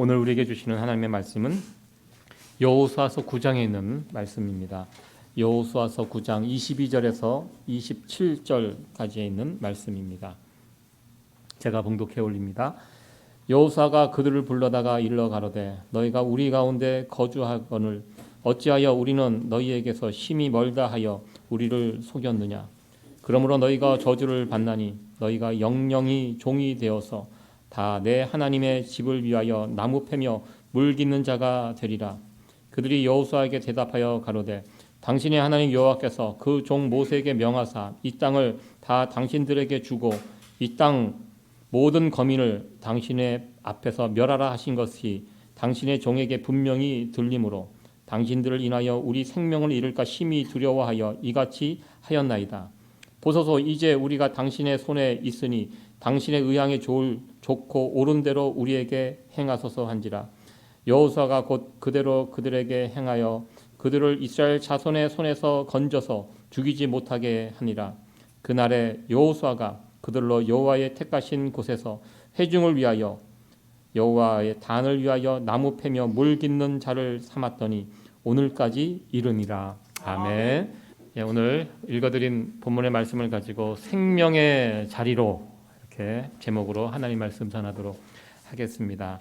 오늘 우리에게 주시는 하나님의 말씀은 여호수아서 9장에 있는 말씀입니다. 여호수아서 9장 22절에서 27절까지에 있는 말씀입니다. 제가 봉독해 올립니다. 여호수아가 그들을 불러다가 일러 가로되 너희가 우리 가운데 거주하거늘 어찌하여 우리는 너희에게서 심히 멀다 하여 우리를 속였느냐. 그러므로 너희가 저주를 받나니 너희가 영영이 종이 되어서 다 내 하나님의 집을 위하여 나무 패며 물 깃는 자가 되리라. 그들이 여호수아에게 대답하여 가로되 당신의 하나님 여호와께서 그 종 모세에게 명하사 이 땅을 다 당신들에게 주고 이 땅 모든 거민을 당신의 앞에서 멸하라 하신 것이 당신의 종에게 분명히 들리므로 당신들을 인하여 우리 생명을 잃을까 심히 두려워하여 이같이 하였나이다. 보소서 이제 우리가 당신의 손에 있으니 당신의 의향에 좋고 옳은 대로 우리에게 행하소서 한지라. 여호수아가 곧 그대로 그들에게 행하여 그들을 이스라엘 자손의 손에서 건져서 죽이지 못하게 하니라. 그날에 여호수아가 그들로 여호와의 택하신 곳에서 회중을 위하여 여호와의 단을 위하여 나무 패며 물 깃는 자를 삼았더니 오늘까지 이르니라. 아멘. 오늘 읽어드린 본문의 말씀을 가지고 생명의 자리로 이렇게 제목으로 하나님 말씀 전하도록 하겠습니다.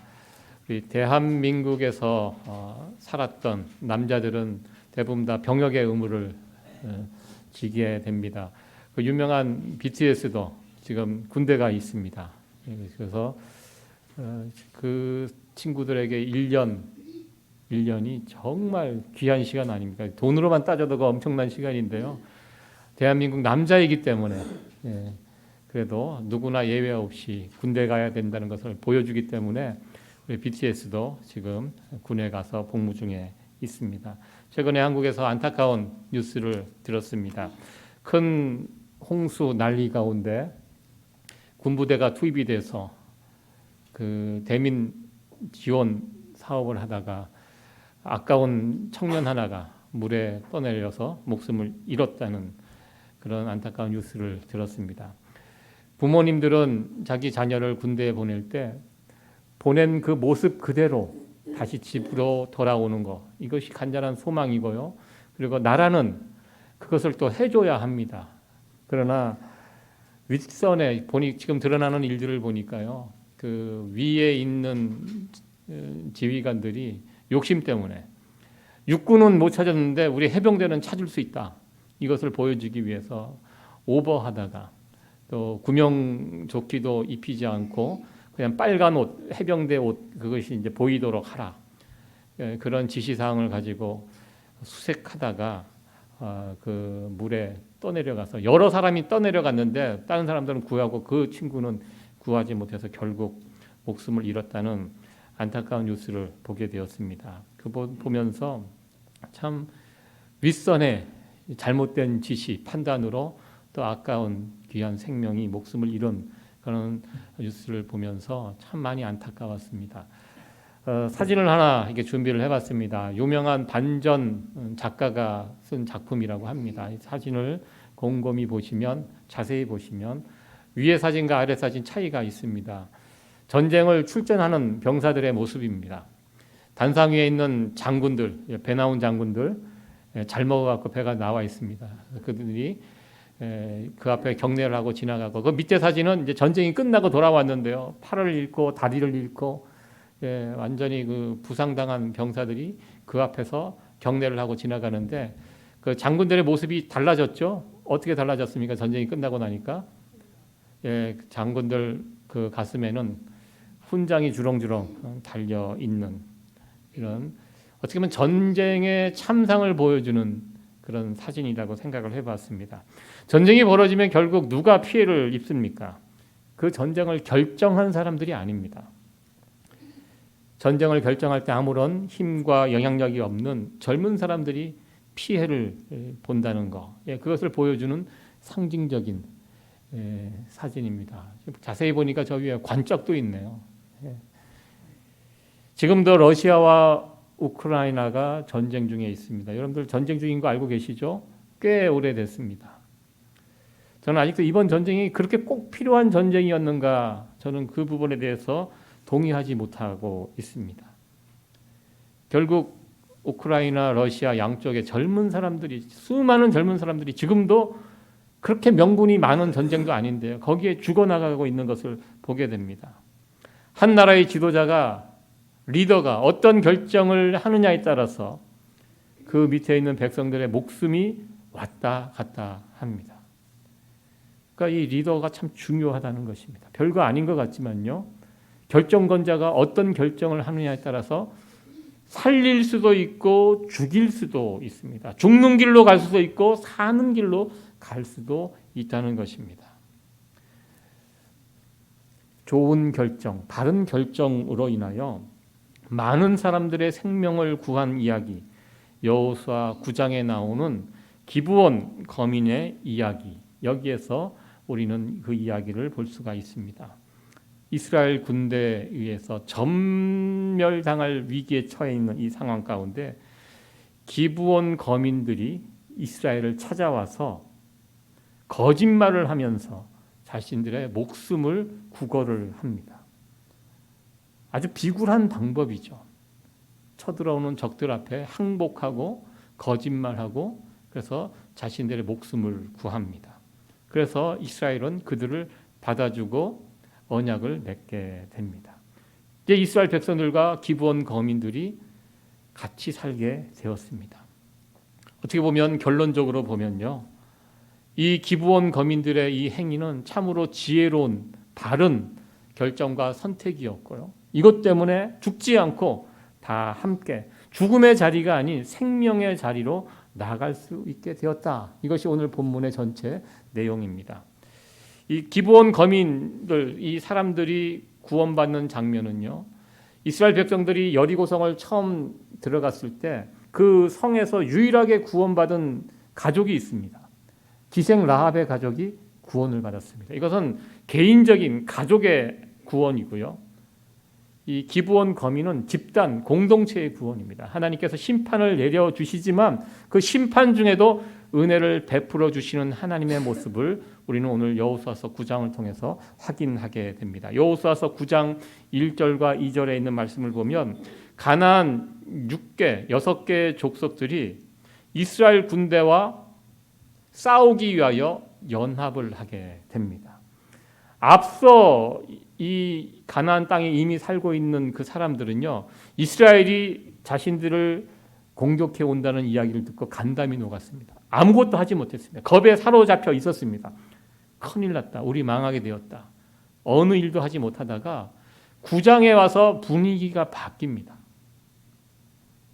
우리 대한민국에서 살았던 남자들은 대부분 다 병역의 의무를 지게 됩니다. 그 유명한 BTS도 지금 군대가 있습니다. 그래서 그 친구들에게 1년이 정말 귀한 시간 아닙니까? 돈으로만 따져도 엄청난 시간인데요. 대한민국 남자이기 때문에 그래도 누구나 예외 없이 군대 가야 된다는 것을 보여주기 때문에 우리 BTS도 지금 군에 가서 복무 중에 있습니다. 최근에 한국에서 안타까운 뉴스를 들었습니다. 큰 홍수 난리 가운데 군부대가 투입이 돼서 그 대민 지원 사업을 하다가 아까운 청년 하나가 물에 떠내려서 목숨을 잃었다는 그런 안타까운 뉴스를 들었습니다. 부모님들은 자기 자녀를 군대에 보낼 때 보낸 그 모습 그대로 다시 집으로 돌아오는 것, 이것이 간절한 소망이고요. 그리고 나라는 그것을 또 해줘야 합니다. 그러나 윗선에 지금 드러나는 일들을 보니까요, 그 위에 있는 지휘관들이 욕심 때문에 육군은 못 찾았는데 우리 해병대는 찾을 수 있다. 이것을 보여주기 위해서 오버하다가 또 구명조끼도 입히지 않고 그냥 빨간 옷, 해병대 옷 그것이 이제 보이도록 하라. 그런 지시사항을 가지고 수색하다가 그 물에 떠내려가서 여러 사람이 떠내려갔는데 다른 사람들은 구하고 그 친구는 구하지 못해서 결국 목숨을 잃었다는 안타까운 뉴스를 보게 되었습니다. 그 보면서 참 윗선의 잘못된 지시, 판단으로 또 아까운 귀한 생명이 목숨을 잃은 그런 뉴스를 보면서 참 많이 안타까웠습니다. 사진을 하나 이렇게 준비를 해봤습니다. 유명한 반전 작가가 쓴 작품이라고 합니다. 이 사진을 곰곰이 보시면, 자세히 보시면 위에 사진과 아래 사진 차이가 있습니다. 전쟁을 출전하는 병사들의 모습입니다. 단상 위에 있는 장군들, 배 나온 장군들 잘 먹어갖고 배가 나와 있습니다. 그들이 그 앞에 경례를 하고 지나가고, 그 밑에 사진은 이제 전쟁이 끝나고 돌아왔는데요. 팔을 잃고 다리를 잃고 완전히 그 부상당한 병사들이 그 앞에서 경례를 하고 지나가는데 그 장군들의 모습이 달라졌죠. 어떻게 달라졌습니까? 전쟁이 끝나고 나니까 장군들 그 가슴에는 훈장이 주렁주렁 달려 있는 이런 어떻게 보면 전쟁의 참상을 보여주는 그런 사진이라고 생각을 해봤습니다. 전쟁이 벌어지면 결국 누가 피해를 입습니까? 그 전쟁을 결정한 사람들이 아닙니다. 전쟁을 결정할 때 아무런 힘과 영향력이 없는 젊은 사람들이 피해를 본다는 것, 그것을 보여주는 상징적인 사진입니다. 자세히 보니까 저 위에 관짝도 있네요. 지금도 러시아와 우크라이나가 전쟁 중에 있습니다. 여러분들 전쟁 중인 거 알고 계시죠? 꽤 오래됐습니다. 저는 아직도 이번 전쟁이 그렇게 꼭 필요한 전쟁이었는가, 저는 그 부분에 대해서 동의하지 못하고 있습니다. 결국 우크라이나, 러시아 양쪽의 젊은 사람들이, 수많은 젊은 사람들이 지금도 그렇게 명분이 많은 전쟁도 아닌데요, 거기에 죽어나가고 있는 것을 보게 됩니다. 한 나라의 지도자가, 리더가 어떤 결정을 하느냐에 따라서 그 밑에 있는 백성들의 목숨이 왔다 갔다 합니다. 그러니까 이 리더가 참 중요하다는 것입니다. 별거 아닌 것 같지만요, 결정권자가 어떤 결정을 하느냐에 따라서 살릴 수도 있고 죽일 수도 있습니다. 죽는 길로 갈 수도 있고 사는 길로 갈 수도 있다는 것입니다. 좋은 결정, 바른 결정으로 인하여 많은 사람들의 생명을 구한 이야기, 여호수아 9장에 나오는 기브온 거민의 이야기, 여기에서 우리는 그 이야기를 볼 수가 있습니다. 이스라엘 군대에 의해서 전멸당할 위기에 처해 있는 이 상황 가운데 기브온 거민들이 이스라엘을 찾아와서 거짓말을 하면서 자신들의 목숨을 구걸을 합니다. 아주 비굴한 방법이죠. 쳐들어오는 적들 앞에 항복하고 거짓말하고 그래서 자신들의 목숨을 구합니다. 그래서 이스라엘은 그들을 받아주고 언약을 맺게 됩니다. 이제 이스라엘 백성들과 기브온 거민들이 같이 살게 되었습니다. 어떻게 보면 결론적으로 보면요, 이 기브온 거민들의 이 행위는 참으로 지혜로운 바른 결정과 선택이었고요, 이것 때문에 죽지 않고 다 함께 죽음의 자리가 아닌 생명의 자리로 나아갈 수 있게 되었다. 이것이 오늘 본문의 전체 내용입니다. 이 기브온 거민들, 이 사람들이 구원받는 장면은요, 이스라엘 백성들이 여리고성을 처음 들어갔을 때 그 성에서 유일하게 구원받은 가족이 있습니다. 기생 라합의 가족이 구원을 받았습니다. 이것은 개인적인 가족의 구원이고요, 이 기브온 거민은 집단 공동체의 구원입니다. 하나님께서 심판을 내려주시지만 그 심판 중에도 은혜를 베풀어 주시는 하나님의 모습을 우리는 오늘 여호수아서 9장을 통해서 확인하게 됩니다. 여호수아서 9장 1절과 2절에 있는 말씀을 보면 가나안 6개 족속들이 이스라엘 군대와 싸우기 위하여 연합을 하게 됩니다. 앞서 이 가나안 땅에 이미 살고 있는 그 사람들은요, 이스라엘이 자신들을 공격해 온다는 이야기를 듣고 간담이 녹았습니다. 아무것도 하지 못했습니다. 겁에 사로잡혀 있었습니다. 큰일 났다, 우리 망하게 되었다. 어느 일도 하지 못하다가 9장에 와서 분위기가 바뀝니다.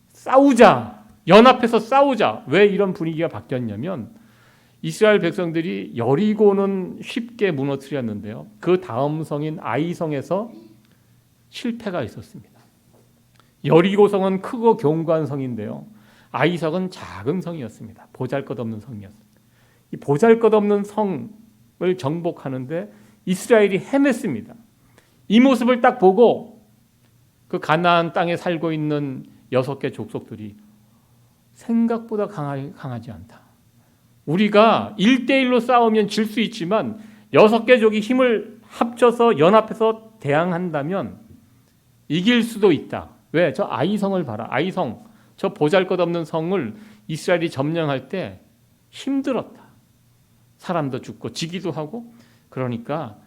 싸우자, 연합해서 싸우자. 왜 이런 분위기가 바뀌었냐면 이스라엘 백성들이 여리고는 쉽게 무너뜨렸는데요, 그 다음 성인 아이성에서 실패가 있었습니다. 여리고성은 크고 견고한 성인데요, 아이성은 작은 성이었습니다. 보잘것없는 성이었습니다. 이 보잘것없는 성을 정복하는데 이스라엘이 헤맸습니다. 이 모습을 딱 보고 그 가나안 땅에 살고 있는 6개 족속들이 생각보다 강하지 않다. 우리가 1대1로 싸우면 질 수 있지만 6개 족이 힘을 합쳐서 연합해서 대항한다면 이길 수도 있다. 왜? 저 아이성을 봐라. 아이성, 저 보잘것없는 성을 이스라엘이 점령할 때 힘들었다. 사람도 죽고 지기도 하고. 그러니까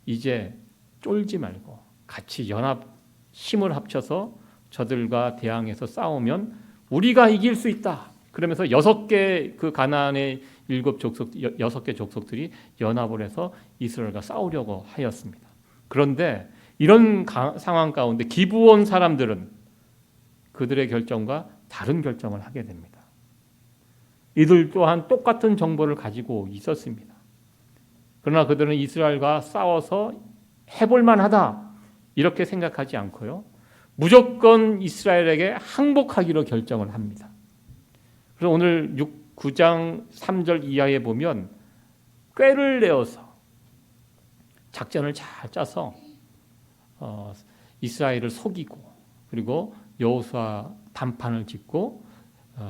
이제 쫄지 말고 같이 연합 힘을 합쳐서 저들과 대항해서 싸우면 우리가 이길 수 있다. 그러면서 6개 그 가나안의 6개 족속들이 연합을 해서 이스라엘과 싸우려고 하였습니다. 그런데 이런 상황 가운데 기브온 사람들은 그들의 결정과 다른 결정을 하게 됩니다. 이들 또한 똑같은 정보를 가지고 있었습니다. 그러나 그들은 이스라엘과 싸워서 해볼 만하다 이렇게 생각하지 않고요, 무조건 이스라엘에게 항복하기로 결정을 합니다. 그래서 오늘 9장 3절 이하에 보면 꾀를 내어서 작전을 잘 짜서 이스라엘을 속이고 그리고 여호수아 단판을 짓고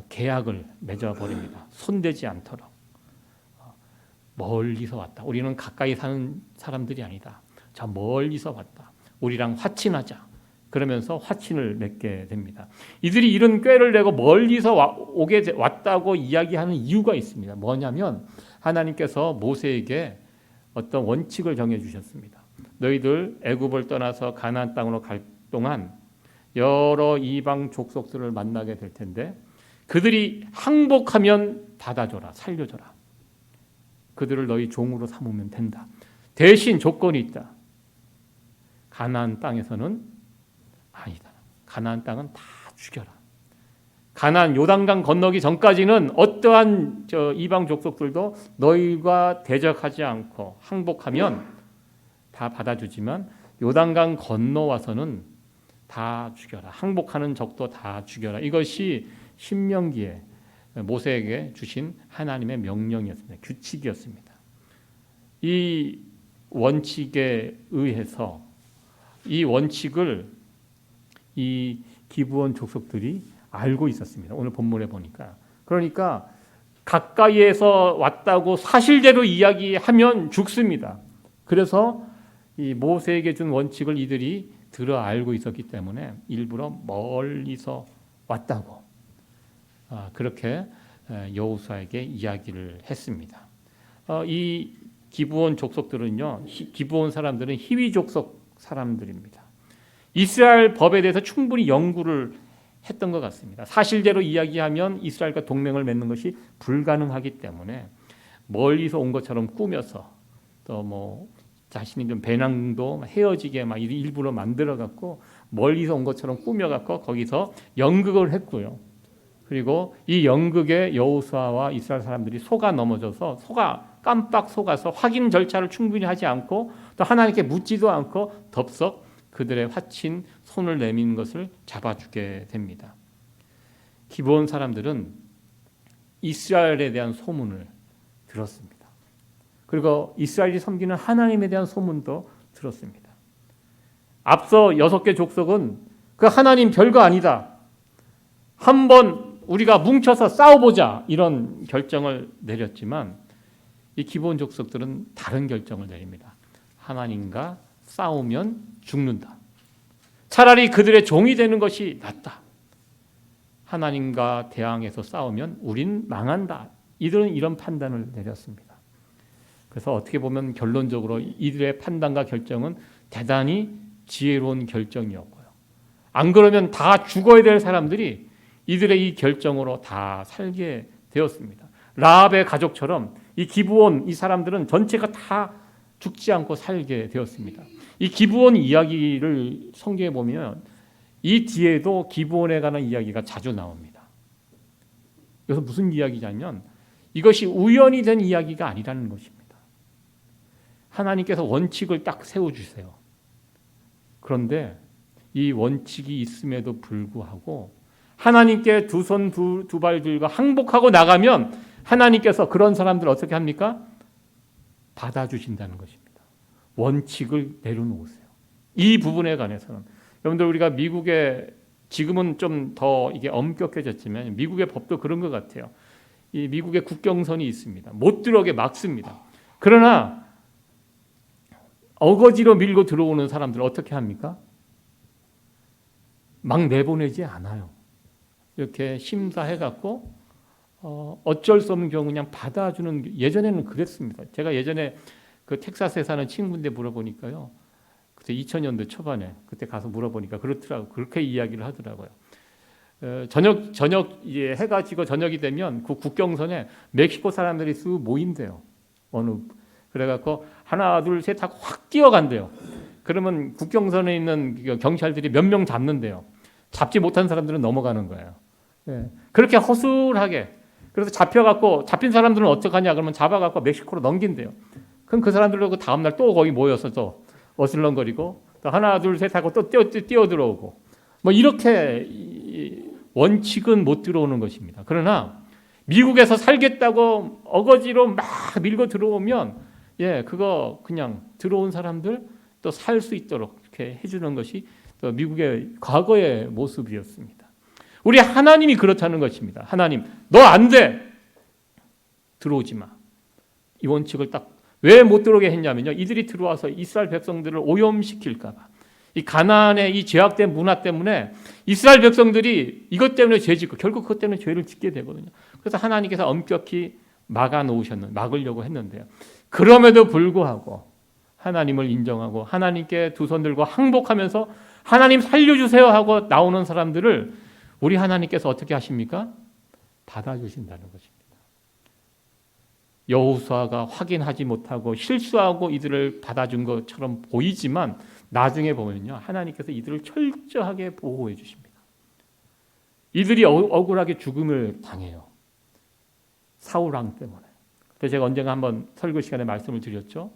계약을 맺어버립니다. 손대지 않도록. 멀리서 왔다. 우리는 가까이 사는 사람들이 아니다. 저 멀리서 왔다. 우리랑 화친하자. 그러면서 화친을 맺게 됩니다. 이들이 이런 꾀를 내고 멀리서 왔다고 이야기하는 이유가 있습니다. 뭐냐면 하나님께서 모세에게 어떤 원칙을 정해 주셨습니다. 너희들 애굽을 떠나서 가나안 땅으로 갈 동안 여러 이방 족속들을 만나게 될 텐데 그들이 항복하면 받아줘라, 살려줘라. 그들을 너희 종으로 삼으면 된다. 대신 조건이 있다. 가나안 땅에서는 아니다. 가나안 땅은 다 죽여라. 가나안 요단강 건너기 전까지는 어떠한 이방 족속들도 너희가 대적하지 않고 항복하면 다 받아주지만 요단강 건너와서는 다 죽여라. 항복하는 적도 다 죽여라. 이것이 신명기에 모세에게 주신 하나님의 명령이었습니다. 규칙이었습니다. 이 원칙에 의해서 이 원칙을 이 기브온 족속들이 알고 있었습니다. 오늘 본문에 보니까. 그러니까 가까이에서 왔다고 사실대로 이야기하면 죽습니다. 그래서 이 모세에게 준 원칙을 이들이 들어 알고 있었기 때문에 일부러 멀리서 왔다고 그렇게 여호수아에게 이야기를 했습니다. 이 기브온 족속들은요, 기브온 사람들은 히위 족속 사람들입니다. 이스라엘 법에 대해서 충분히 연구를 했던 것 같습니다. 사실대로 이야기하면 이스라엘과 동맹을 맺는 것이 불가능하기 때문에 멀리서 온 것처럼 꾸며서 또 뭐 자신이 좀 배낭도 헤어지게 막 일부러 만들어 갖고 멀리서 온 것처럼 꾸며 갖고 거기서 연극을 했고요. 그리고 이 연극에 여호수아와 이스라엘 사람들이 속아 넘어져서 깜빡 속아서 확인 절차를 충분히 하지 않고 또 하나님께 묻지도 않고 덥석 그들의 화친 손을 내미는 것을 잡아주게 됩니다. 기브온 사람들은 이스라엘에 대한 소문을 들었습니다. 그리고 이스라엘이 섬기는 하나님에 대한 소문도 들었습니다. 앞서 6개 족속은 그 하나님 별거 아니다. 한번 우리가 뭉쳐서 싸워보자 이런 결정을 내렸지만 이 기브온 족속들은 다른 결정을 내립니다. 하나님과 싸우면 죽는다. 차라리 그들의 종이 되는 것이 낫다. 하나님과 대항해서 싸우면 우린 망한다. 이들은 이런 판단을 내렸습니다. 그래서 어떻게 보면 결론적으로 이들의 판단과 결정은 대단히 지혜로운 결정이었고요. 안 그러면 다 죽어야 될 사람들이 이들의 이 결정으로 다 살게 되었습니다. 라합의 가족처럼 이 기브온 이 사람들은 전체가 다 죽지 않고 살게 되었습니다. 이 기브온 이야기를 성경에 보면 이 뒤에도 기브온에 관한 이야기가 자주 나옵니다. 여기서 무슨 이야기냐면 이것이 우연히 된 이야기가 아니라는 것입니다. 하나님께서 원칙을 딱 세워주세요. 그런데 이 원칙이 있음에도 불구하고 하나님께 두 손 두 발 들고 항복하고 나가면 하나님께서 그런 사람들 어떻게 합니까? 받아주신다는 것입니다. 원칙을 내려놓으세요. 이 부분에 관해서는 여러분들 우리가 미국에 지금은 좀 더 이게 엄격해졌지만 미국의 법도 그런 것 같아요. 이 미국의 국경선이 있습니다. 못 들어오게 막습니다. 그러나 어거지로 밀고 들어오는 사람들 어떻게 합니까? 막 내보내지 않아요. 이렇게 심사해갖고 어쩔 수 없는 경우 그냥 받아주는, 예전에는 그랬습니다. 제가 예전에 그 텍사스에 사는 친구인데 물어보니까요. 그때 2000년대 초반에 그때 가서 물어보니까 그렇더라고. 그렇게 이야기를 하더라고요. 저녁 이제 해가 지고 저녁이 되면 그 국경선에 멕시코 사람들이 쑥 모인대요. 그래갖고 하나 둘 셋 하고 확 뛰어간대요. 그러면 국경선에 있는 경찰들이 몇 명 잡는데요. 잡지 못한 사람들은 넘어가는 거예요. 예. 그렇게 허술하게. 그래서 잡힌 사람들은 어떡하냐 그러면 잡아갖고 멕시코로 넘긴대요. 그럼 그 사람들도 그 다음날 또 거기 모여서 또 어슬렁거리고 또 하나 둘 셋 하고 또 뛰어 들어오고 뭐 이렇게 원칙은 못 들어오는 것입니다. 그러나 미국에서 살겠다고 어거지로 막 밀고 들어오면 그거 그냥 들어온 사람들 또 살 수 있도록 이렇게 해주는 것이 또 미국의 과거의 모습이었습니다. 우리 하나님이 그렇다는 것입니다. 하나님, 너 안 돼. 들어오지 마. 이 원칙을 딱 왜 못 들어오게 했냐면요. 이들이 들어와서 이스라엘 백성들을 오염시킬까 봐. 이 가나안의 이 죄악된 문화 때문에 이스라엘 백성들이 이것 때문에 죄 짓고 결국 그것 때문에 죄를 짓게 되거든요. 그래서 하나님께서 엄격히 막으려고 했는데요. 그럼에도 불구하고 하나님을 인정하고 하나님께 두 손 들고 항복하면서 하나님 살려주세요 하고 나오는 사람들을 우리 하나님께서 어떻게 하십니까? 받아주신다는 것입니다. 여호수아가 확인하지 못하고 실수하고 이들을 받아준 것처럼 보이지만 나중에 보면요, 하나님께서 이들을 철저하게 보호해 주십니다. 이들이 억울하게 죽음을 당해요. 사울 왕 때문에. 그래서 제가 언젠가 한번 설교 시간에 말씀을 드렸죠.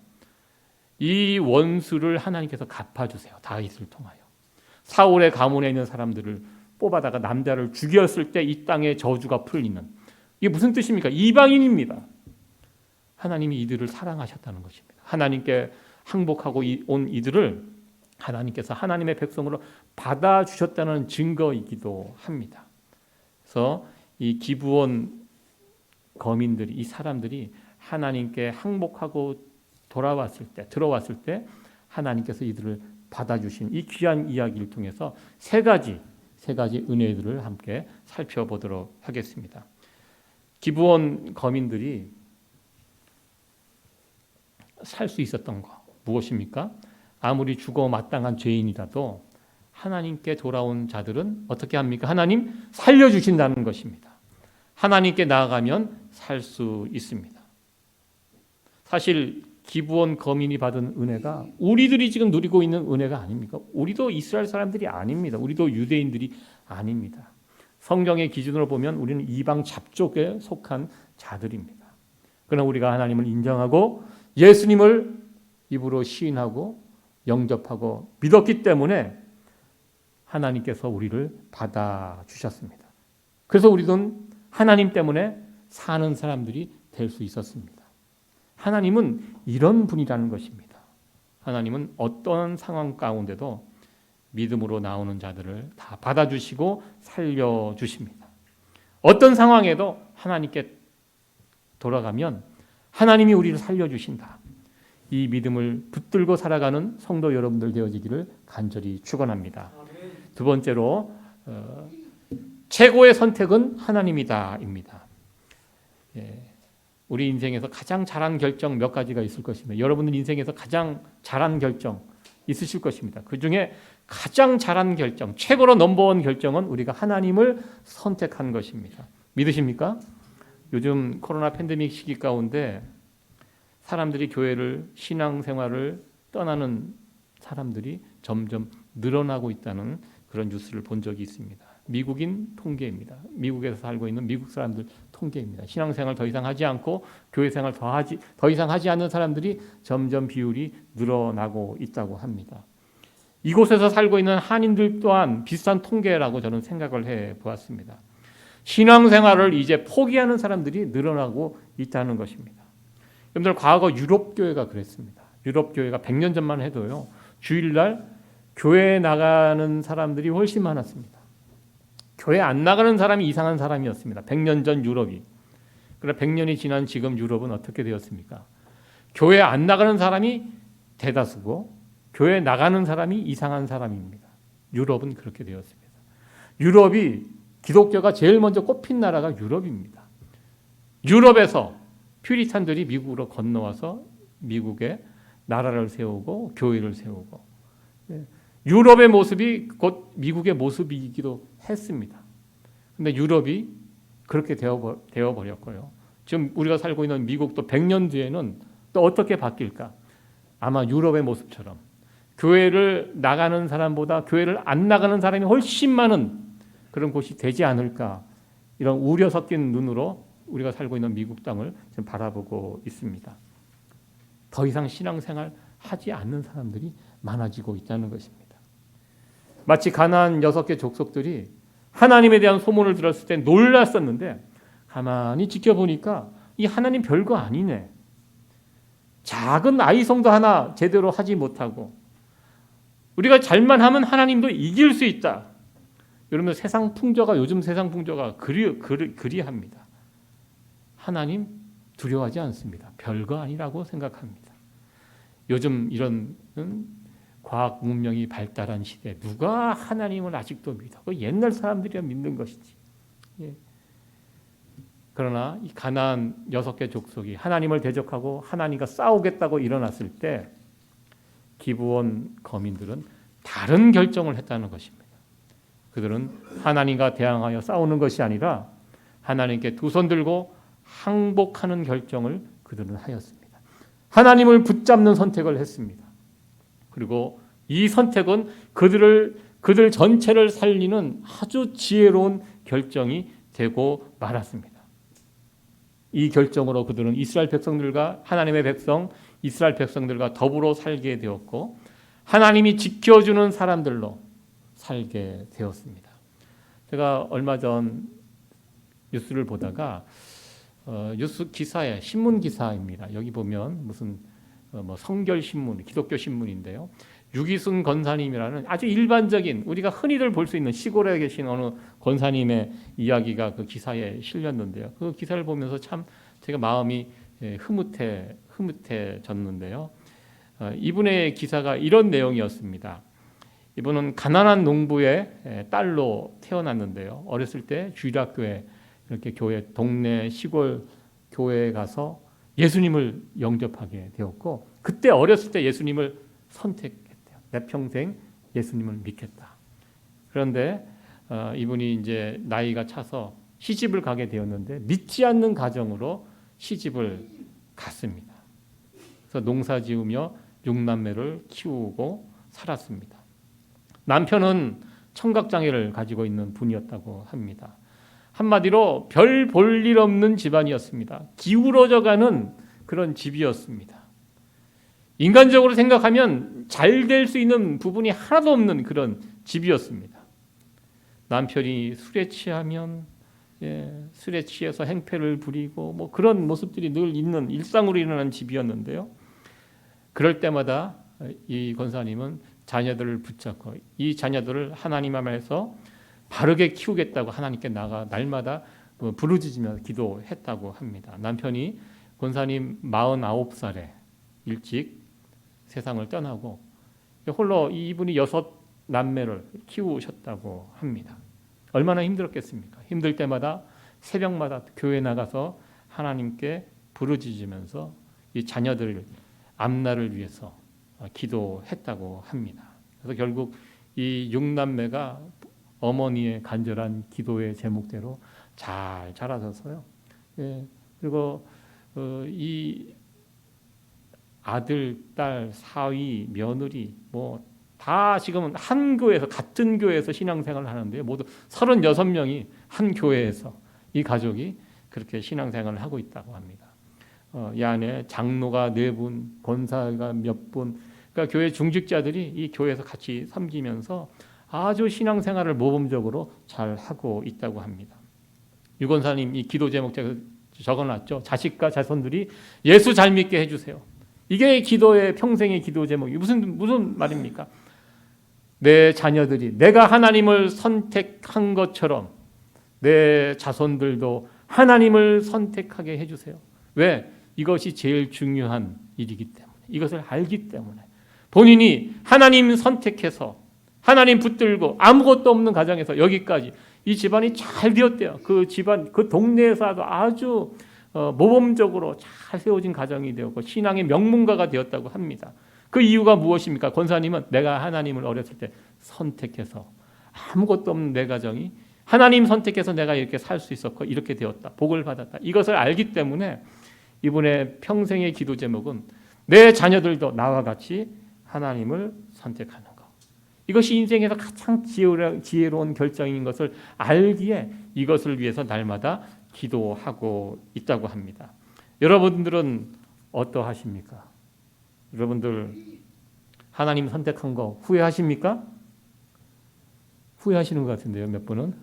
이 원수를 하나님께서 갚아주세요. 다윗을 통하여. 사울의 가문에 있는 사람들을 뽑아다가 남자를 죽였을 때 이 땅에 저주가 풀리는, 이게 무슨 뜻입니까? 이방인입니다. 하나님이 이들을 사랑하셨다는 것입니다. 하나님께 항복하고 온 이들을 하나님께서 하나님의 백성으로 받아주셨다는 증거이기도 합니다. 그래서 이 기브온 거민들이, 이 사람들이 하나님께 항복하고 들어왔을 때 하나님께서 이들을 받아주신 이 귀한 이야기를 통해서 세 가지 은혜들을 함께 살펴보도록 하겠습니다. 기브온 거민들이 살 수 있었던 거 무엇입니까? 아무리 죽어 마땅한 죄인이라도 하나님께 돌아온 자들은 어떻게 합니까? 하나님 살려주신다는 것입니다. 하나님께 나아가면 살 수 있습니다. 사실 기브온 거민이 받은 은혜가 우리들이 지금 누리고 있는 은혜가 아닙니까? 우리도 이스라엘 사람들이 아닙니다. 우리도 유대인들이 아닙니다. 성경의 기준으로 보면 우리는 이방 잡족에 속한 자들입니다. 그러나 우리가 하나님을 인정하고 예수님을 입으로 시인하고 영접하고 믿었기 때문에 하나님께서 우리를 받아주셨습니다. 그래서 우리는 하나님 때문에 사는 사람들이 될 수 있었습니다. 하나님은 이런 분이라는 것입니다. 하나님은 어떤 상황 가운데도 믿음으로 나오는 자들을 다 받아주시고 살려주십니다. 어떤 상황에도 하나님께 돌아가면 하나님이 우리를 살려주신다. 이 믿음을 붙들고 살아가는 성도 여러분들 되어지기를 간절히 축원합니다. 두 번째로 최고의 선택은 하나님이다입니다. 우리 인생에서 가장 잘한 결정 몇 가지가 있을 것입니다. 여러분들 인생에서 가장 잘한 결정 있으실 것입니다. 그 중에 가장 잘한 결정, 최고로 넘버원 결정은 우리가 하나님을 선택한 것입니다. 믿으십니까? 요즘 코로나 팬데믹 시기 가운데 사람들이 교회를, 신앙생활을 떠나는 사람들이 점점 늘어나고 있다는 그런 뉴스를 본 적이 있습니다. 미국인 통계입니다. 미국에서 살고 있는 미국 사람들 통계입니다. 신앙생활 더 이상 하지 않고 교회생활 더 이상 하지 않는 사람들이 점점 비율이 늘어나고 있다고 합니다. 이곳에서 살고 있는 한인들 또한 비슷한 통계라고 저는 생각을 해보았습니다. 신앙생활을 이제 포기하는 사람들이 늘어나고 있다는 것입니다. 여러분들 과거 유럽 교회가 그랬습니다. 유럽 교회가 100년 전만 해도요, 주일날 교회에 나가는 사람들이 훨씬 많았습니다. 교회 안 나가는 사람이 이상한 사람이었습니다. 100년 전 유럽이. 그러나 100년이 지난 지금 유럽은 어떻게 되었습니까? 교회 안 나가는 사람이 대다수고 교회 나가는 사람이 이상한 사람입니다. 유럽은 그렇게 되었습니다. 유럽이 기독교가 제일 먼저 꼽힌 나라가 유럽입니다. 유럽에서 퓨리탄들이 미국으로 건너와서 미국에 나라를 세우고 교회를 세우고, 유럽의 모습이 곧 미국의 모습이기도 했습니다. 그런데 유럽이 그렇게 되어버렸고요. 지금 우리가 살고 있는 미국도 100년 뒤에는 또 어떻게 바뀔까? 아마 유럽의 모습처럼 교회를 나가는 사람보다 교회를 안 나가는 사람이 훨씬 많은 그런 곳이 되지 않을까, 이런 우려 섞인 눈으로 우리가 살고 있는 미국 땅을 지금 바라보고 있습니다. 더 이상 신앙생활 하지 않는 사람들이 많아지고 있다는 것입니다. 마치 가나안 6개 족속들이 하나님에 대한 소문을 들었을 때 놀랐었는데 가만히 지켜보니까 이 하나님 별거 아니네. 작은 아이성도 하나 제대로 하지 못하고 우리가 잘만 하면 하나님도 이길 수 있다. 여러분, 요즘 세상 풍조가 그리합니다. 하나님 두려워하지 않습니다. 별거 아니라고 생각합니다. 요즘 이런 과학 문명이 발달한 시대 누가 하나님을 아직도 믿어? 그 옛날 사람들이야 믿는 것이지. 예. 그러나 이 가나안 6개 족속이 하나님을 대적하고 하나님과 싸우겠다고 일어났을 때 기브온 거민들은 다른 결정을 했다는 것입니다. 그들은 하나님과 대항하여 싸우는 것이 아니라 하나님께 두 손 들고 항복하는 결정을 그들은 하였습니다. 하나님을 붙잡는 선택을 했습니다. 그리고 이 선택은 그들 전체를 살리는 아주 지혜로운 결정이 되고 말았습니다. 이 결정으로 그들은 이스라엘 백성들과 하나님의 백성, 이스라엘 백성들과 더불어 살게 되었고 하나님이 지켜주는 사람들로 살게 되었습니다. 제가 얼마 전 뉴스를 보다가 뉴스 기사에 신문 기사입니다. 여기 보면 무슨 성결 신문, 기독교 신문인데요. 유기순 권사님이라는 아주 일반적인 우리가 흔히들 볼 수 있는 시골에 계신 어느 권사님의 이야기가 그 기사에 실렸는데요. 그 기사를 보면서 참 제가 마음이 흐뭇해졌는데요. 이분의 기사가 이런 내용이었습니다. 이분은 가난한 농부의 딸로 태어났는데요. 어렸을 때 주일학교에 이렇게 교회 동네 시골 교회에 가서 예수님을 영접하게 되었고 그때 어렸을 때 예수님을 선택했대요. 내 평생 예수님을 믿겠다. 그런데 이분이 이제 나이가 차서 시집을 가게 되었는데 믿지 않는 가정으로 시집을 갔습니다. 그래서 농사 지으며 6남매를 키우고 살았습니다. 남편은 청각장애를 가지고 있는 분이었다고 합니다. 한마디로 별 볼 일 없는 집안이었습니다. 기울어져가는 그런 집이었습니다. 인간적으로 생각하면 잘 될 수 있는 부분이 하나도 없는 그런 집이었습니다. 남편이 술에 취하면 술에 취해서 행패를 부리고 뭐 그런 모습들이 늘 있는 일상으로 일어나는 집이었는데요. 그럴 때마다 이 권사님은 자녀들을 붙잡고 이 자녀들을 하나님 앞에서 바르게 키우겠다고 하나님께 나가 날마다 부르짖으며 기도했다고 합니다. 남편이 권사님 49살에 일찍 세상을 떠나고 홀로 이분이 6남매를 키우셨다고 합니다. 얼마나 힘들었겠습니까? 힘들 때마다 새벽마다 교회 나가서 하나님께 부르짖으면서 이 자녀들 앞날을 위해서 기도했다고 합니다. 그래서 결국 이 6남매가 어머니의 간절한 기도의 제목대로 잘 자라서요. 그리고 이 아들, 딸, 사위, 며느리 뭐 다 지금은 한 교회에서 같은 교회에서 신앙생활을 하는데요. 모두 36명이 한 교회에서 이 가족이 그렇게 신앙생활을 하고 있다고 합니다. 이 안에 장로가 4분, 권사가 몇 분, 그러니까 교회 중직자들이 이 교회에서 같이 섬기면서 아주 신앙생활을 모범적으로 잘 하고 있다고 합니다. 유 권사님 이 기도 제목 제가 적어놨죠. 자식과 자손들이 예수 잘 믿게 해주세요. 이게 기도의 평생의 기도 제목이 무슨 말입니까? 내 자녀들이 내가 하나님을 선택한 것처럼 내 자손들도 하나님을 선택하게 해주세요. 왜? 이것이 제일 중요한 일이기 때문에 이것을 알기 때문에 본인이 하나님 선택해서 하나님 붙들고 아무것도 없는 가정에서 여기까지 이 집안이 잘 되었대요. 그 집안 그 동네에서도 아주 모범적으로 잘 세워진 가정이 되었고 신앙의 명문가가 되었다고 합니다. 그 이유가 무엇입니까? 권사님은 내가 하나님을 어렸을 때 선택해서 아무것도 없는 내 가정이 하나님 선택해서 내가 이렇게 살 수 있었고 이렇게 되었다. 복을 받았다. 이것을 알기 때문에 이분의 평생의 기도 제목은 내 자녀들도 나와 같이 하나님을 선택하는 것. 이것이 인생에서 가장 지혜로운 결정인 것을 알기에 이것을 위해서 날마다 기도하고 있다고 합니다. 여러분들은 어떠하십니까? 여러분들 하나님 선택한 거 후회하십니까? 후회하시는 것 같은데요, 몇 분은?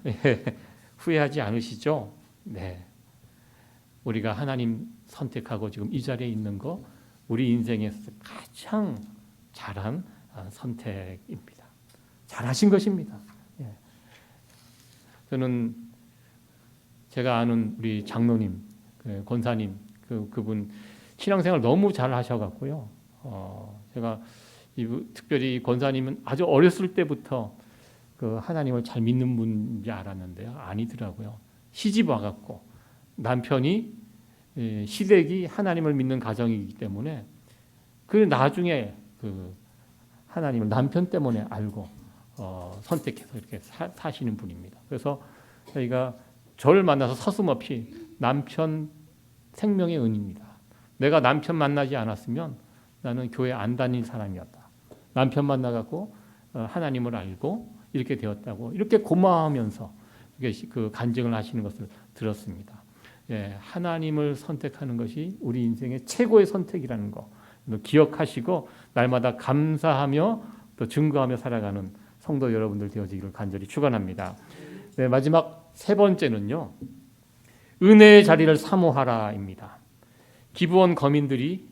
후회하지 않으시죠? 네. 우리가 하나님 선택하고 지금 이 자리에 있는 거 우리 인생에서 가장 잘한 선택입니다. 잘하신 것입니다. 저는 제가 아는 우리 장로님, 권사님, 그분 신앙생활 너무 잘 하셔갖고요. 제가 특별히 권사님은 아주 어렸을 때부터 그 하나님을 잘 믿는 분인지 알았는데요. 아니더라고요. 시집 와갖고 남편이 시댁이 하나님을 믿는 가정이기 때문에 그 나중에 그 하나님을 남편 때문에 알고 선택해서 이렇게 사시는 분입니다. 그래서 저희가 저를 만나서 서슴없이 남편 생명의 은입니다. 내가 남편 만나지 않았으면 나는 교회 안 다닌 사람이었다. 남편 만나갖고 하나님을 알고 이렇게 되었다고 이렇게 고마워하면서 이렇게 그 간증을 하시는 것을 들었습니다. 예, 하나님을 선택하는 것이 우리 인생의 최고의 선택이라는 거 기억하시고 날마다 감사하며 또 증거하며 살아가는 성도 여러분들 되어지기를 간절히 축원합니다. 네, 마지막 세 번째는요. 은혜의 자리를 사모하라입니다. 기브온 거민들이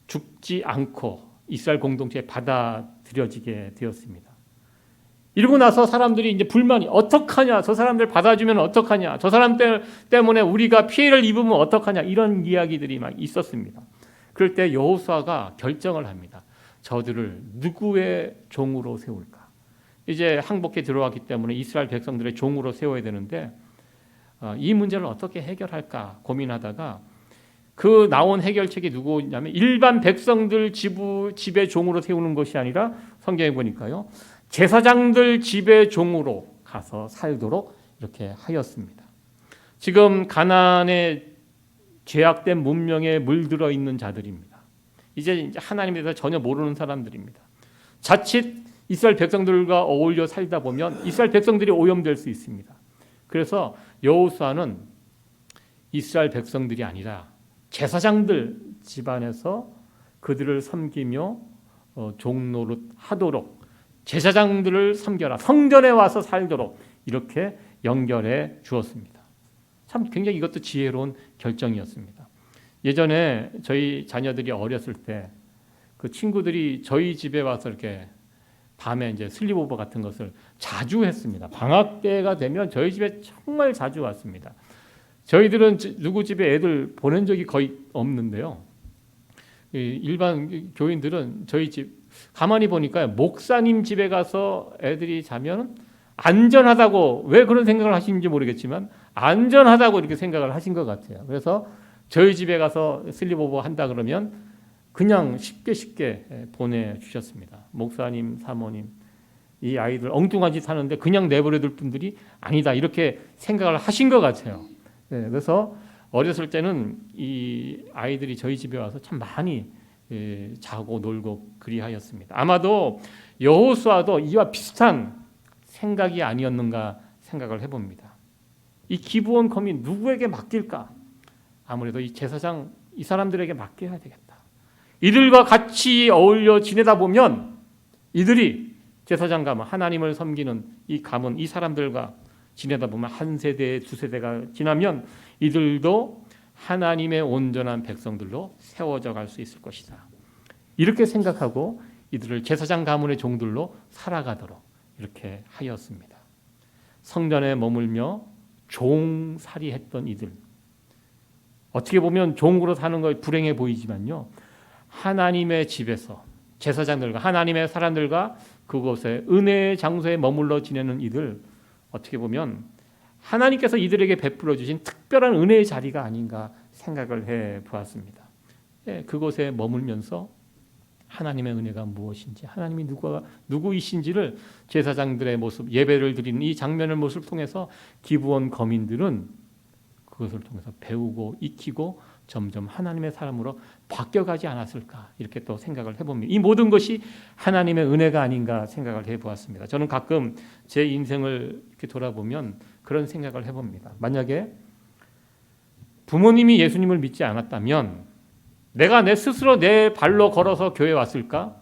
죽지 않고 이스라엘 공동체에 받아들여지게 되었습니다. 이러고 나서 사람들이 이제 불만이 어떡하냐, 저 사람들 받아주면 어떡하냐, 저 사람 때문에 우리가 피해를 입으면 어떡하냐 이런 이야기들이 막 있었습니다. 그럴 때 여호수아가 결정을 합니다. 저들을 누구의 종으로 세울까? 이제 항복해 들어왔기 때문에 이스라엘 백성들의 종으로 세워야 되는데 이 문제를 어떻게 해결할까 고민하다가 그 나온 해결책이 누구냐면 일반 백성들 집의 종으로 세우는 것이 아니라 성경에 보니까요. 제사장들 집의 종으로 가서 살도록 이렇게 하였습니다. 지금 가나안의 죄악된 문명에 물들어 있는 자들입니다. 이제 하나님에 대해서 전혀 모르는 사람들입니다. 자칫 이스라엘 백성들과 어울려 살다 보면 이스라엘 백성들이 오염될 수 있습니다. 그래서 여호수아는 이스라엘 백성들이 아니라 제사장들 집안에서 그들을 섬기며 종노릇 하도록 제사장들을 섬겨라. 성전에 와서 살도록 이렇게 연결해 주었습니다. 참 굉장히 이것도 지혜로운 결정이었습니다. 예전에 저희 자녀들이 어렸을 때 그 친구들이 저희 집에 와서 이렇게 밤에 이제 슬립오버 같은 것을 자주 했습니다. 방학 때가 되면 저희 집에 정말 자주 왔습니다. 저희들은 누구 집에 애들 보낸 적이 거의 없는데요. 일반 교인들은 저희 집 가만히 보니까 목사님 집에 가서 애들이 자면 안전하다고 왜 그런 생각을 하시는지 모르겠지만 안전하다고 이렇게 생각을 하신 것 같아요. 그래서 저희 집에 가서 슬립오버 한다 그러면 그냥 쉽게 보내주셨습니다. 목사님, 사모님 이 아이들 엉뚱한 짓 하는데 그냥 내버려둘 분들이 아니다 이렇게 생각을 하신 것 같아요. 네, 그래서 어렸을 때는 이 아이들이 저희 집에 와서 참 많이 자고 놀고 그리하였습니다. 아마도 여호수아도 이와 비슷한 생각이 아니었는가 생각을 해봅니다. 이 기브온 거민 누구에게 맡길까? 아무래도 이 제사장 이 사람들에게 맡겨야 되겠다. 이들과 같이 어울려 지내다 보면 이들이 제사장 가문 하나님을 섬기는 이 가문 이 사람들과 지내다 보면 한 세대 두 세대가 지나면 이들도 하나님의 온전한 백성들로 세워져 갈 수 있을 것이다. 이렇게 생각하고 이들을 제사장 가문의 종들로 살아가도록 이렇게 하였습니다. 성전에 머물며 종살이했던 이들 어떻게 보면 종으로 사는 거 불행해 보이지만요. 하나님의 집에서 제사장들과 하나님의 사람들과 그곳에 은혜의 장소에 머물러 지내는 이들 어떻게 보면 하나님께서 이들에게 베풀어 주신 특별한 은혜의 자리가 아닌가 생각을 해 보았습니다. 예, 그곳에 머물면서 하나님의 은혜가 무엇인지 하나님이 누구이신지를 제사장들의 모습 예배를 드리는 이 장면을 모습을 통해서 기브온 거민들은 그것을 통해서 배우고 익히고 점점 하나님의 사람으로 바뀌어가지 않았을까 이렇게 또 생각을 해봅니다. 이 모든 것이 하나님의 은혜가 아닌가 생각을 해보았습니다. 저는 가끔 제 인생을 이렇게 돌아보면 그런 생각을 해봅니다. 만약에 부모님이 예수님을 믿지 않았다면 내가 내 스스로 내 발로 걸어서 교회 왔을까?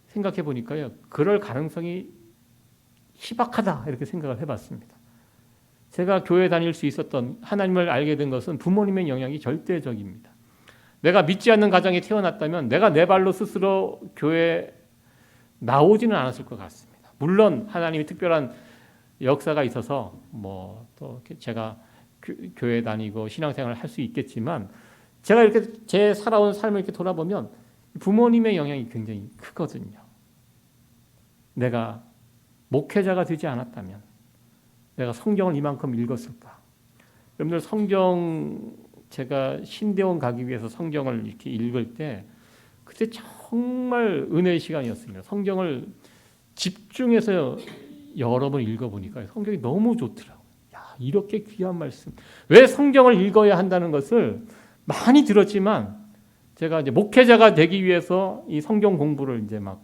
생각해 보니까요. 그럴 가능성이 희박하다 이렇게 생각을 해봤습니다. 제가 교회 다닐 수 있었던 하나님을 알게 된 것은 부모님의 영향이 절대적입니다. 내가 믿지 않는 가정에 태어났다면 내가 내 발로 스스로 교회에 나오지는 않았을 것 같습니다. 물론 하나님이 특별한 역사가 있어서 또 제가 교회 다니고 신앙생활을 할 수 있겠지만 제가 이렇게 제 살아온 삶을 이렇게 돌아보면 부모님의 영향이 굉장히 크거든요. 내가 목회자가 되지 않았다면 내가 성경을 이만큼 읽었을까? 여러분들 성경 제가 신대원 가기 위해서 성경을 이렇게 읽을 때 그때 정말 은혜의 시간이었습니다. 성경을 집중해서 여러 번 읽어보니까 성경이 너무 좋더라고요. 야, 이렇게 귀한 말씀. 왜 성경을 읽어야 한다는 것을 많이 들었지만 제가 이제 목회자가 되기 위해서 이 성경 공부를 이제 막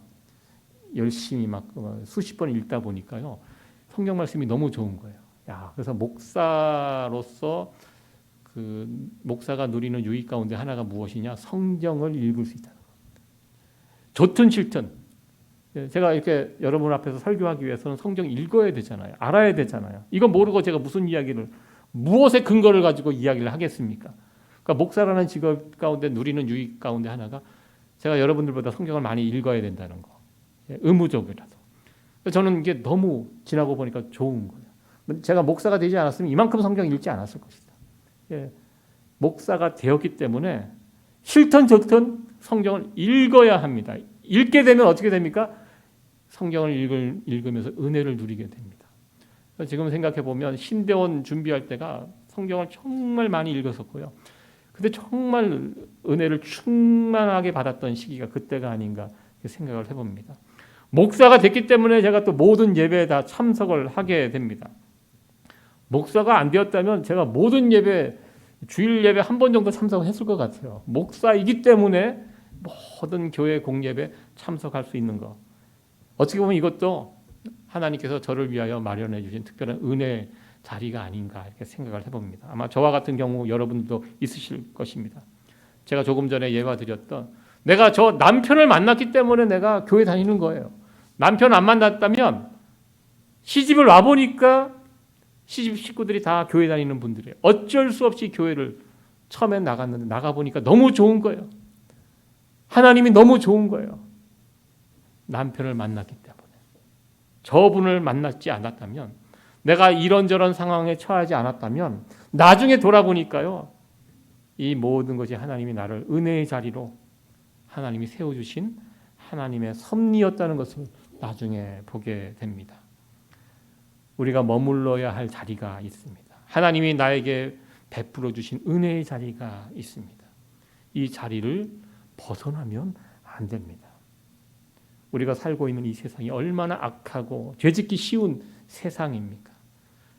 열심히 막 수십 번 읽다 보니까요. 성경 말씀이 너무 좋은 거예요. 야, 그래서 목사로서 그 목사가 누리는 유익 가운데 하나가 무엇이냐? 성경을 읽을 수 있다는 거. 좋든 싫든 제가 이렇게 여러분 앞에서 설교하기 위해서는 성경 읽어야 되잖아요. 알아야 되잖아요. 이거 모르고 제가 무슨 이야기를 무엇의 근거를 가지고 이야기를 하겠습니까? 그러니까 목사라는 직업 가운데 누리는 유익 가운데 하나가 제가 여러분들보다 성경을 많이 읽어야 된다는 거. 의무적이라도. 저는 이게 너무 지나고 보니까 좋은 거예요. 제가 목사가 되지 않았으면 이만큼 성경 읽지 않았을 것이다. 예. 목사가 되었기 때문에 싫든 좋든 성경을 읽어야 합니다. 읽게 되면 어떻게 됩니까? 성경을 읽으면서 은혜를 누리게 됩니다. 지금 생각해 보면 신대원 준비할 때가 성경을 정말 많이 읽었었고요. 근데 정말 은혜를 충만하게 받았던 시기가 그때가 아닌가 생각을 해봅니다. 목사가 됐기 때문에 제가 또 모든 예배에 다 참석을 하게 됩니다. 목사가 안 되었다면 제가 모든 예배, 주일 예배 한 번 정도 참석했을 것 같아요. 목사이기 때문에 모든 교회 공예배 참석할 수 있는 것. 어떻게 보면 이것도 하나님께서 저를 위하여 마련해 주신 특별한 은혜 자리가 아닌가 이렇게 생각을 해봅니다. 아마 저와 같은 경우 여러분도 있으실 것입니다. 제가 조금 전에 예화 드렸던 내가 저 남편을 만났기 때문에 내가 교회 다니는 거예요. 남편 안 만났다면 시집을 와보니까 시집 식구들이 다 교회 다니는 분들이에요. 어쩔 수 없이 교회를 처음에 나갔는데 나가보니까 너무 좋은 거예요. 하나님이 너무 좋은 거예요. 남편을 만났기 때문에. 저분을 만났지 않았다면 내가 이런저런 상황에 처하지 않았다면 나중에 돌아보니까요. 이 모든 것이 하나님이 나를 은혜의 자리로 하나님이 세워주신 하나님의 섭리였다는 것을 나중에 보게 됩니다. 우리가 머물러야 할 자리가 있습니다. 하나님이 나에게 베풀어 주신 은혜의 자리가 있습니다. 이 자리를 벗어나면 안 됩니다. 우리가 살고 있는 이 세상이 얼마나 악하고 죄짓기 쉬운 세상입니까?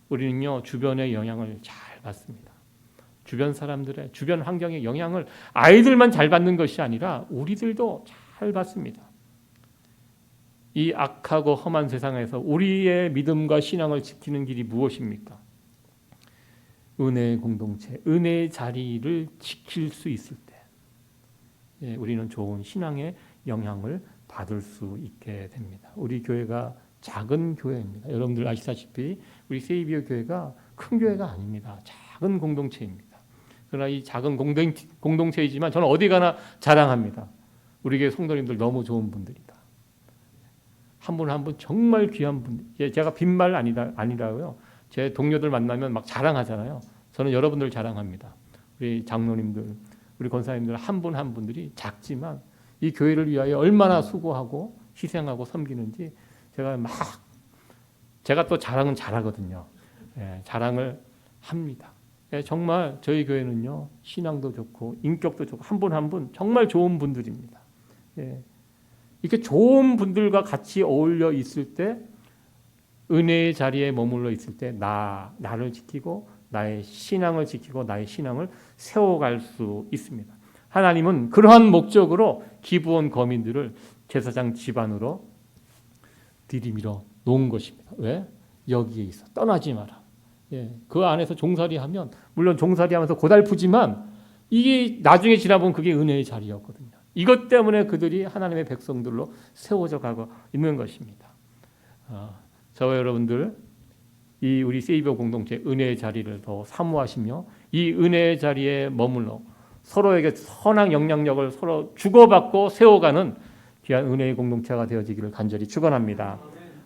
우리는요 주변의 영향을 잘 받습니다. 주변 사람들의 주변 환경의 영향을 아이들만 잘 받는 것이 아니라 우리들도 잘 받습니다. 이 악하고 험한 세상에서 우리의 믿음과 신앙을 지키는 길이 무엇입니까? 은혜의 공동체, 은혜의 자리를 지킬 수 있을 때 우리는 좋은 신앙의 영향을 받을 수 있게 됩니다. 우리 교회가 작은 교회입니다. 여러분들 아시다시피 우리 세이비어 교회가 큰 교회가 아닙니다. 작은 공동체입니다. 그러나 이 작은 공동체이지만 저는 어디 가나 자랑합니다. 우리 교회 성도님들 너무 좋은 분들이다. 한 분 한 분 정말 귀한 분들. 제가 빈말 아니라고요. 제 동료들 만나면 막 자랑하잖아요. 저는 여러분들 자랑합니다. 우리 장로님들, 우리 권사님들 한 분 한 분들이 작지만 이 교회를 위하여 얼마나 수고하고 희생하고 섬기는지 제가 또 자랑은 잘하거든요. 자랑을 합니다. 정말 저희 교회는요 신앙도 좋고 인격도 좋고 한 분 한 분 정말 좋은 분들입니다. 이렇게 좋은 분들과 같이 어울려 있을 때 은혜의 자리에 머물러 있을 때 나를 지키고 나의 신앙을 지키고 나의 신앙을 세워갈 수 있습니다. 하나님은 그러한 목적으로 기브온 거민들을 제사장 집안으로 들이밀어 놓은 것입니다. 왜? 여기에 있어. 떠나지 마라. 그 안에서 종살이하면 물론 종살이하면서 고달프지만 이게 나중에 지나보면 그게 은혜의 자리였거든요. 이것 때문에 그들이 하나님의 백성들로 세워져 가고 있는 것입니다. 저와 여러분들 이 우리 세이비어 공동체 은혜의 자리를 더 사모하시며 이 은혜의 자리에 머물러 서로에게 선한 영향력을 서로 주고받고 세워가는 귀한 은혜의 공동체가 되어지기를 간절히 축원합니다.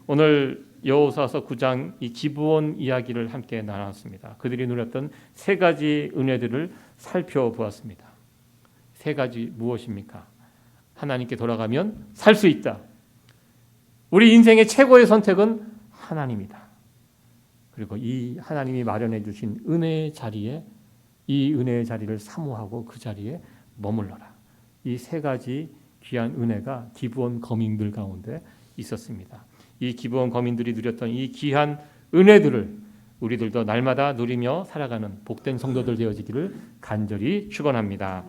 오늘 여호수아서 9장 이 기브온 이야기를 함께 나눴습니다. 그들이 누렸던 세 가지 은혜들을 살펴보았습니다. 세 가지 무엇입니까? 하나님께 돌아가면 살 수 있다. 우리 인생의 최고의 선택은 하나님이다. 그리고 이 하나님이 마련해 주신 은혜의 자리에 이 은혜의 자리를 사모하고 그 자리에 머물러라. 이 세 가지 귀한 은혜가 기브온 거민들 가운데 있었습니다. 이 기브온 거민들이 누렸던 이 귀한 은혜들을 우리들도 날마다 누리며 살아가는 복된 성도들 되어지기를 간절히 축원합니다.